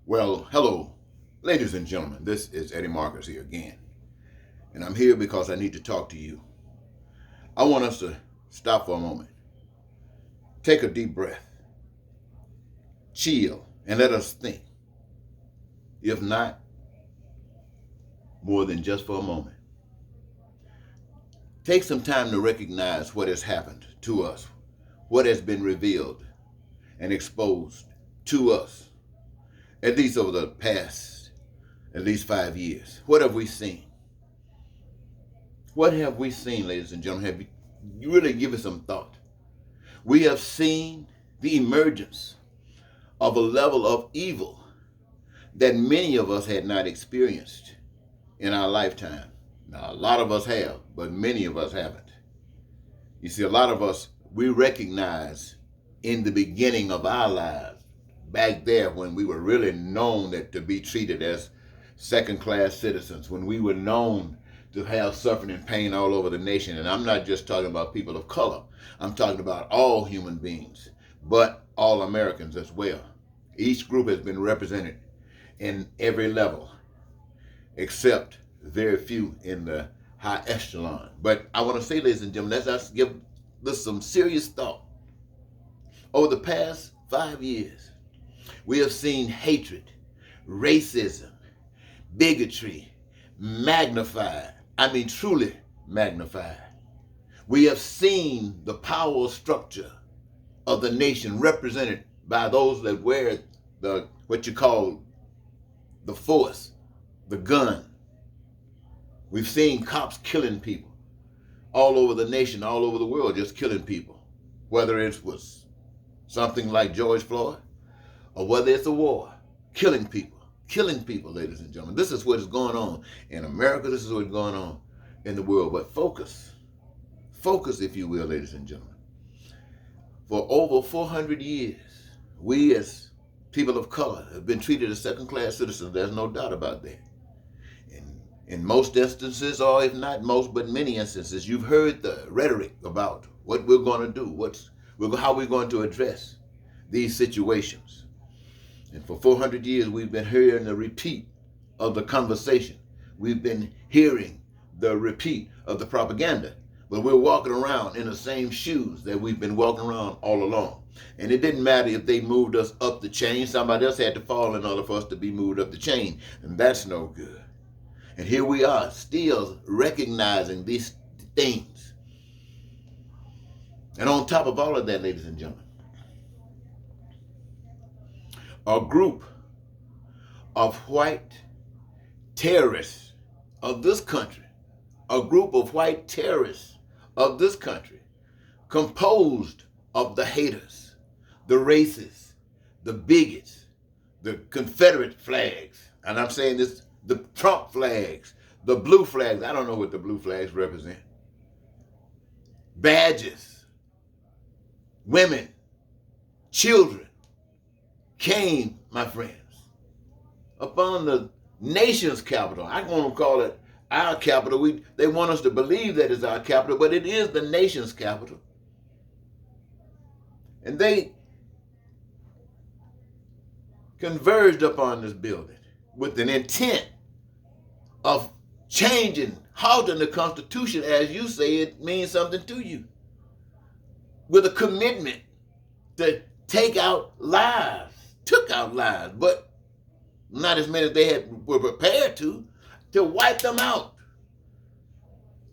Well, hello, ladies and gentlemen. This is Eddie Marcus here again. And I'm here because I need to talk to you. I want us to stop for a moment, take a deep breath, chill, and let us think. If not, more than just for a moment. Take some time to recognize what has happened to us, what has been revealed and exposed to us, at least over the past, at least 5 years. What have we seen? What have we seen, ladies and gentlemen? Have you really given some thought? We have seen the emergence of a level of evil that many of us had not experienced in our lifetime. Now, a lot of us have, but many of us haven't. You see, a lot of us, we recognize in the beginning of our lives, back there when we were really known to be treated as second-class citizens, when we were known to have suffering and pain all over the nation. And I'm not just talking about people of color. I'm talking about all human beings, but all Americans as well. Each group has been represented in every level, except very few in the high echelon. But I want to say, ladies and gentlemen, let's give this some serious thought. Over the past 5 years, we have seen hatred, racism, bigotry magnified. I mean, truly magnified. We have seen the power structure of the nation represented by those that wear what you call the force, the gun. We've seen cops killing people all over the nation, all over the world, just killing people. Whether it was something like George Floyd or whether it's a war, killing people, ladies and gentlemen. This is what is going on in America. This is what's going on in the world. But focus, if you will, ladies and gentlemen. For over 400 years, we as people of color have been treated as second-class citizens. There's no doubt about that. In most instances, or if not most, but many instances, you've heard the rhetoric about what we're going to do, how we're going to address these situations. And for 400 years, we've been hearing the repeat of the conversation. We've been hearing the repeat of the propaganda. But we're walking around in the same shoes that we've been walking around all along. And it didn't matter if they moved us up the chain. Somebody else had to fall in order for us to be moved up the chain. And that's no good. And here we are, still recognizing these things. And on top of all of that, ladies and gentlemen, a group of white terrorists of this country, composed of the haters, the racists, the bigots, the Confederate flags, and I'm saying this, the Trump flags, the blue flags. I don't know what the blue flags represent. Badges, women, children came, my friends, upon the nation's capital. I want to call it our capital. They want us to believe that it's our capital, but it is the nation's capital. And they converged upon this building with an intent of changing, halting the Constitution. As you say, it means something to you, with a commitment to took out lives, but not as many as they were prepared to wipe them out,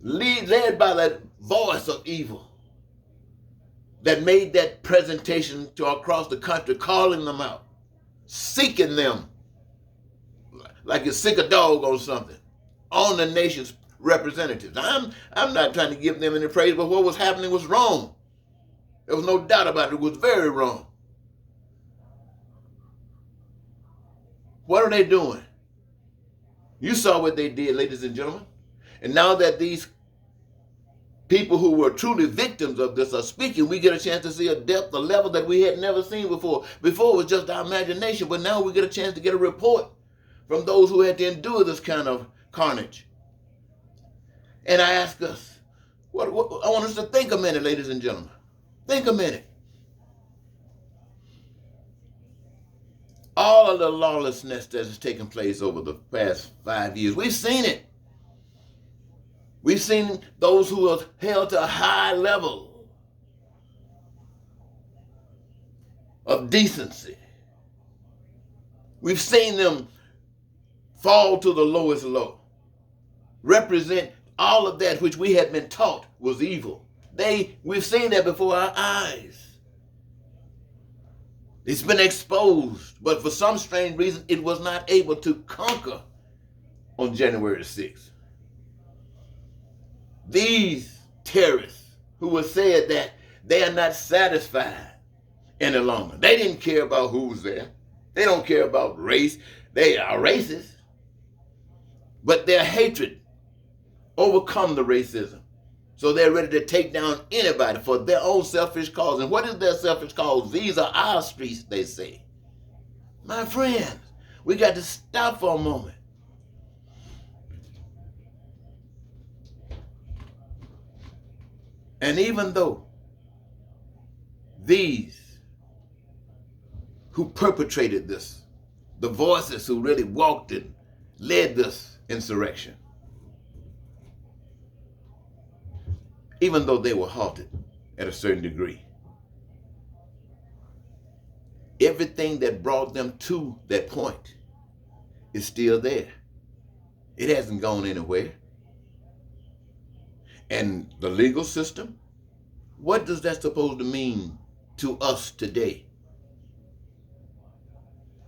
led by that voice of evil that made that presentation to across the country, calling them out, seeking them like you seek a dog on something, on the nation's representatives. I'm not trying to give them any praise, but what was happening was wrong. There was no doubt about it. It was very wrong. What are they doing? You saw what they did, ladies and gentlemen. And now that these people who were truly victims of this are speaking, we get a chance to see a depth, a level that we had never seen before. Before it was just our imagination, but now we get a chance to get a report from those who had to endure this kind of carnage. And I ask us, I want us to think a minute, ladies and gentlemen. Think a minute. All of the lawlessness that has taken place over the past 5 years, we've seen it. We've seen those who are held to a high level of decency. We've seen them fall to the lowest low, represent all of that which we had been taught was evil. We've seen that before our eyes. It's been exposed, but for some strange reason, it was not able to conquer on January 6th. These terrorists who were said that they are not satisfied any longer. They didn't care about who's there. They don't care about race. They are racist. But their hatred overcome the racism. So they're ready to take down anybody for their own selfish cause. And what is their selfish cause? These are our streets, they say. My friends, we got to stop for a moment. And even though these who perpetrated this, the voices who really walked and led this insurrection, even though they were halted at a certain degree, everything that brought them to that point is still there. It hasn't gone anywhere. And the legal system, what does that supposed to mean to us today?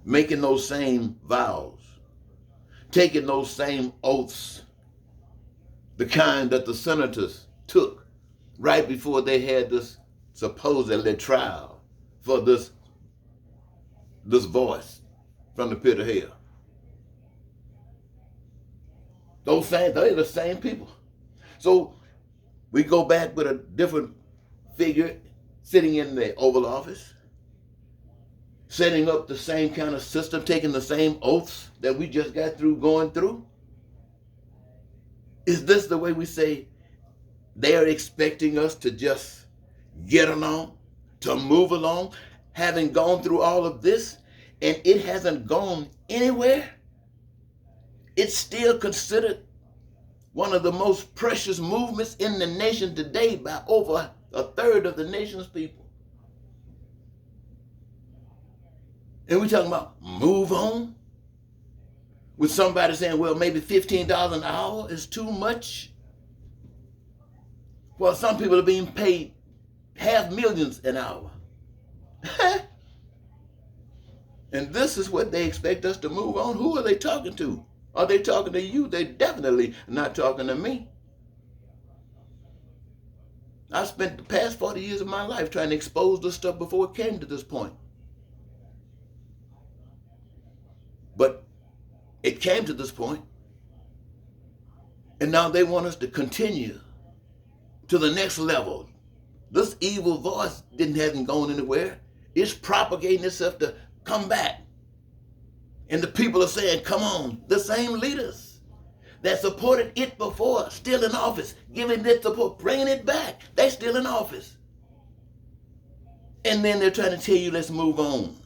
Making those same vows, taking those same oaths, the kind that the senators took right before they had this supposedly trial for this voice from the pit of hell. They're the same people. So we go back with a different figure sitting in the Oval Office, setting up the same kind of system, taking the same oaths that we just got through going through. Is this the way we say they're expecting us to just get along, to move along, having gone through all of this, and it hasn't gone anywhere? It's still considered one of the most precious movements in the nation today by over a third of the nation's people. And we're talking about move on? With somebody saying, well, maybe $15 an hour is too much. Well, some people are being paid $500,000 an hour. And this is what they expect us to move on. Who are they talking to? Are they talking to you? They're definitely not talking to me. I spent the past 40 years of my life trying to expose this stuff before it came to this point. But it came to this point, and now they want us to continue to the next level. This evil voice hasn't gone anywhere. It's propagating itself to come back. And the people are saying, come on, the same leaders that supported it before, still in office, giving it support, bringing it back, they're still in office. And then they're trying to tell you, let's move on.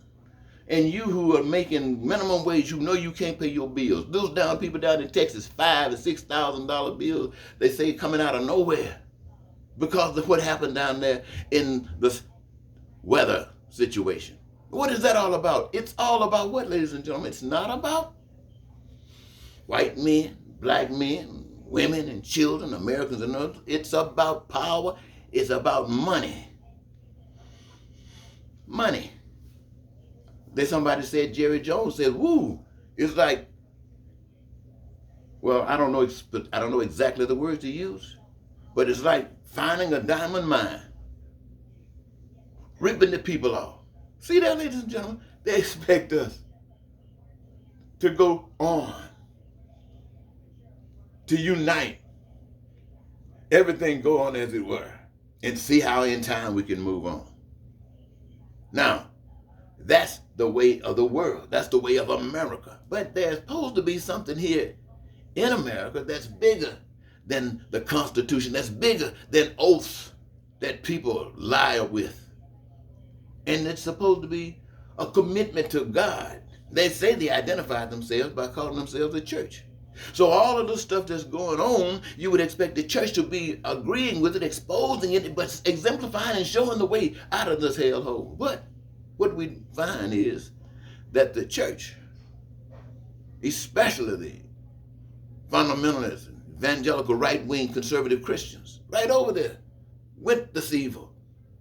And you who are making minimum wage, you know you can't pay your bills. Those people down in Texas, $5,000 and $6,000 bills, they say coming out of nowhere because of what happened down there in this weather situation. What is that all about? It's all about what, ladies and gentlemen? It's not about white men, black men, women and children, Americans and others. It's about power. It's about money. Money. Then somebody said, Jerry Jones said, woo. It's like, well, I don't know exactly the words to use, but it's like finding a diamond mine, ripping the people off. See that, ladies and gentlemen? They expect us to go on, to unite, everything go on as it were, and see how in time we can move on. Now, that's the way of the world. That's the way of America. But there's supposed to be something here in America that's bigger than the Constitution, that's bigger than oaths that people lie with. And it's supposed to be a commitment to God They say they identify themselves by calling themselves a church. So all of the stuff that's going on, you would expect the church to be agreeing with it, exposing it, but exemplifying and showing the way out of this hellhole. But what we find is that the church, especially the fundamentalists, evangelical right-wing conservative Christians, right over there with this evil,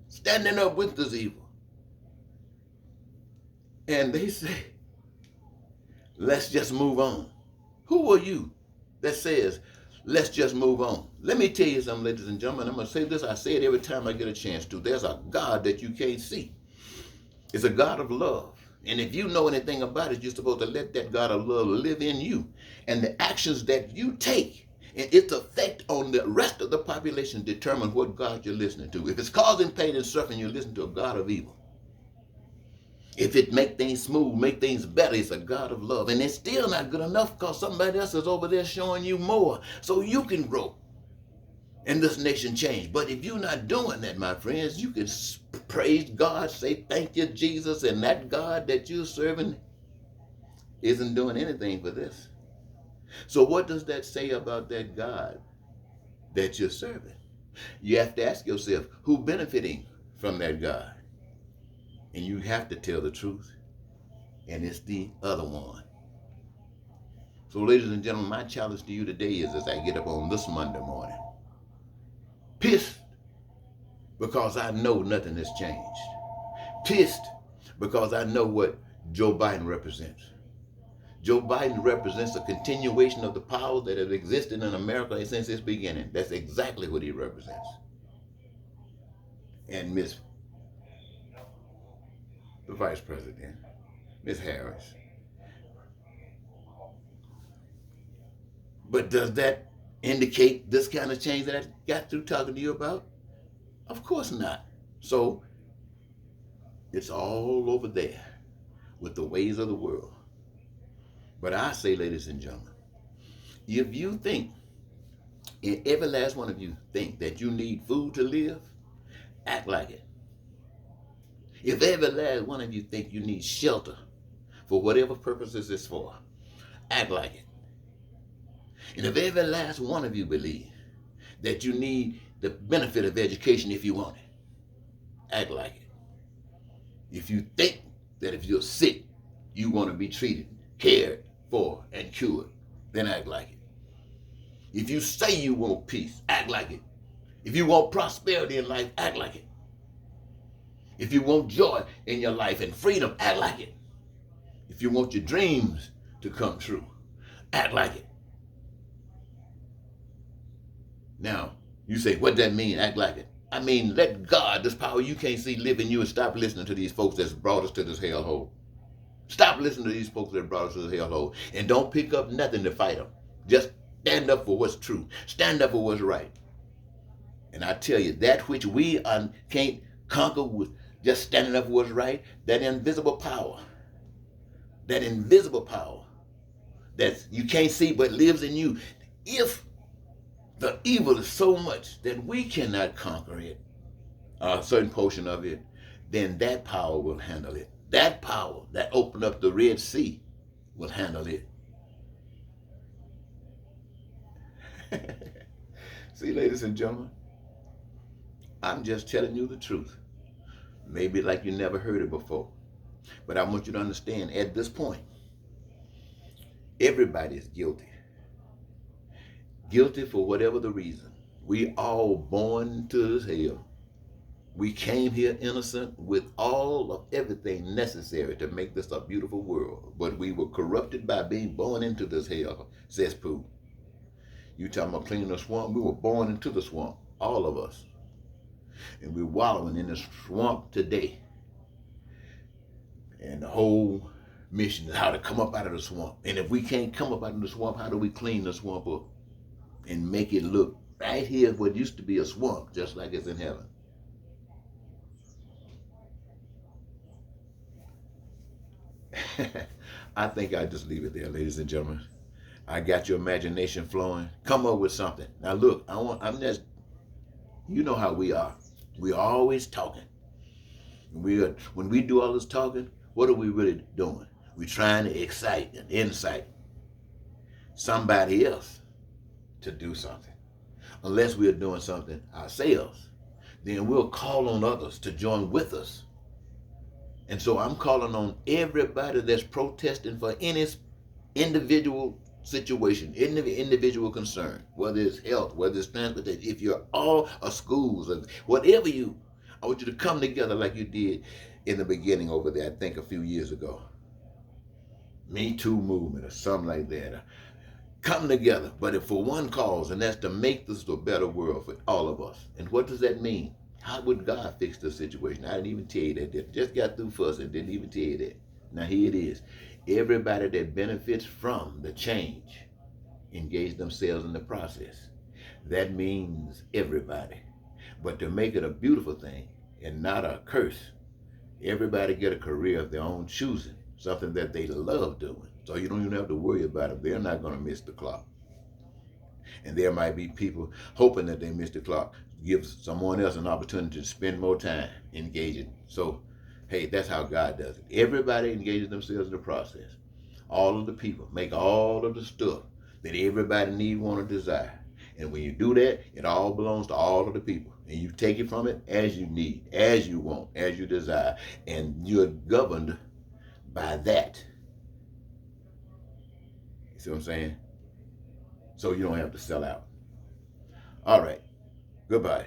standing up with this evil. And they say, let's just move on. Who are you that says, let's just move on? Let me tell you something, ladies and gentlemen. I'm going to say this. I say it every time I get a chance to. There's a God that you can't see. It's a God of love. And if you know anything about it, you're supposed to let that God of love live in you. And the actions that you take and its effect on the rest of the population determine what God you're listening to. If it's causing pain and suffering, you listen to a God of evil. If it make things smooth, make things better, it's a God of love. And it's still not good enough because somebody else is over there showing you more so you can grow and this nation change. But if you're not doing that, my friends, you can praise God, say thank you, Jesus, and that God that you're serving isn't doing anything for this. So what does that say about that God that you're serving? You have to ask yourself, who's benefiting from that God? And you have to tell the truth. And it's the other one. So ladies and gentlemen, my challenge to you today is as I get up on this Monday morning, pissed because I know nothing has changed. Pissed because I know what Joe Biden represents. Joe Biden represents a continuation of the power that has existed in America since its beginning. That's exactly what he represents. And the Vice President, Ms. Harris. But does that indicate this kind of change that I got through talking to you about? Of course not. So it's all over there with the ways of the world. But I say, ladies and gentlemen, if you think, and every last one of you think that you need food to live, act like it. If every last one of you think you need shelter for whatever purposes it's for, act like it. And if every last one of you believe that you need the benefit of education if you want it, act like it. If you think that if you're sick, you want to be treated, cared for, and cured, then act like it. If you say you want peace, act like it. If you want prosperity in life, act like it. If you want joy in your life and freedom, act like it. If you want your dreams to come true, act like it. Now, you say, what does that mean, act like it? I mean, let God, this power you can't see, live in you and stop listening to these folks that's brought us to this hellhole. Stop listening to these folks that brought us to this hellhole. And don't pick up nothing to fight them. Just stand up for what's true. Stand up for what's right. And I tell you, that which we can't conquer with just standing up for what's right, that invisible power that you can't see but lives in you, if the evil is so much that we cannot conquer it, a certain portion of it, then that power will handle it. That power that opened up the Red Sea will handle it. See, ladies and gentlemen, I'm just telling you the truth. Maybe like you never heard it before. But I want you to understand, at this point, everybody is guilty. Guilty for whatever the reason. We all born to this hell. We came here innocent with all of everything necessary to make this a beautiful world. But we were corrupted by being born into this hell cesspool. You talking about cleaning the swamp? We were born into the swamp, all of us. And we're wallowing in the swamp today. And the whole mission is how to come up out of the swamp. And if we can't come up out of the swamp, how do we clean the swamp up and make it look right here what used to be a swamp, just like it's in heaven? I think I just leave it there, ladies and gentlemen. I got your imagination flowing. Come up with something. Now look, you know how we are. We're always talking. When we do all this talking, what are we really doing? We're trying to excite and incite somebody else to do something. Unless we're doing something ourselves, then we'll call on others to join with us. And so I'm calling on everybody that's protesting for any individual situation, individual concern, whether it's health, whether it's transportation, if you're all or schools, or whatever I want you to come together like you did in the beginning over there, I think a few years ago. Me Too movement or something like that. Come together, but if for one cause, and that's to make this a better world for all of us. And what does that mean? How would God fix the situation? I didn't even tell you that. Just got through fussing, didn't even tell you that. Now here it is. Everybody that benefits from the change engage themselves in the process. That means everybody. But to make it a beautiful thing and not a curse, everybody get a career of their own choosing, something that they love doing. So you don't even have to worry about it. They're not going to miss the clock. And there might be people hoping that they miss the clock, give someone else an opportunity to spend more time engaging. So, hey, that's how God does it. Everybody engages themselves in the process. All of the people make all of the stuff that everybody need, want, or desire. And when you do that, it all belongs to all of the people. And you take it from it as you need, as you want, as you desire. And you're governed by that. You see what I'm saying? So you don't have to sell out. All right. Goodbye.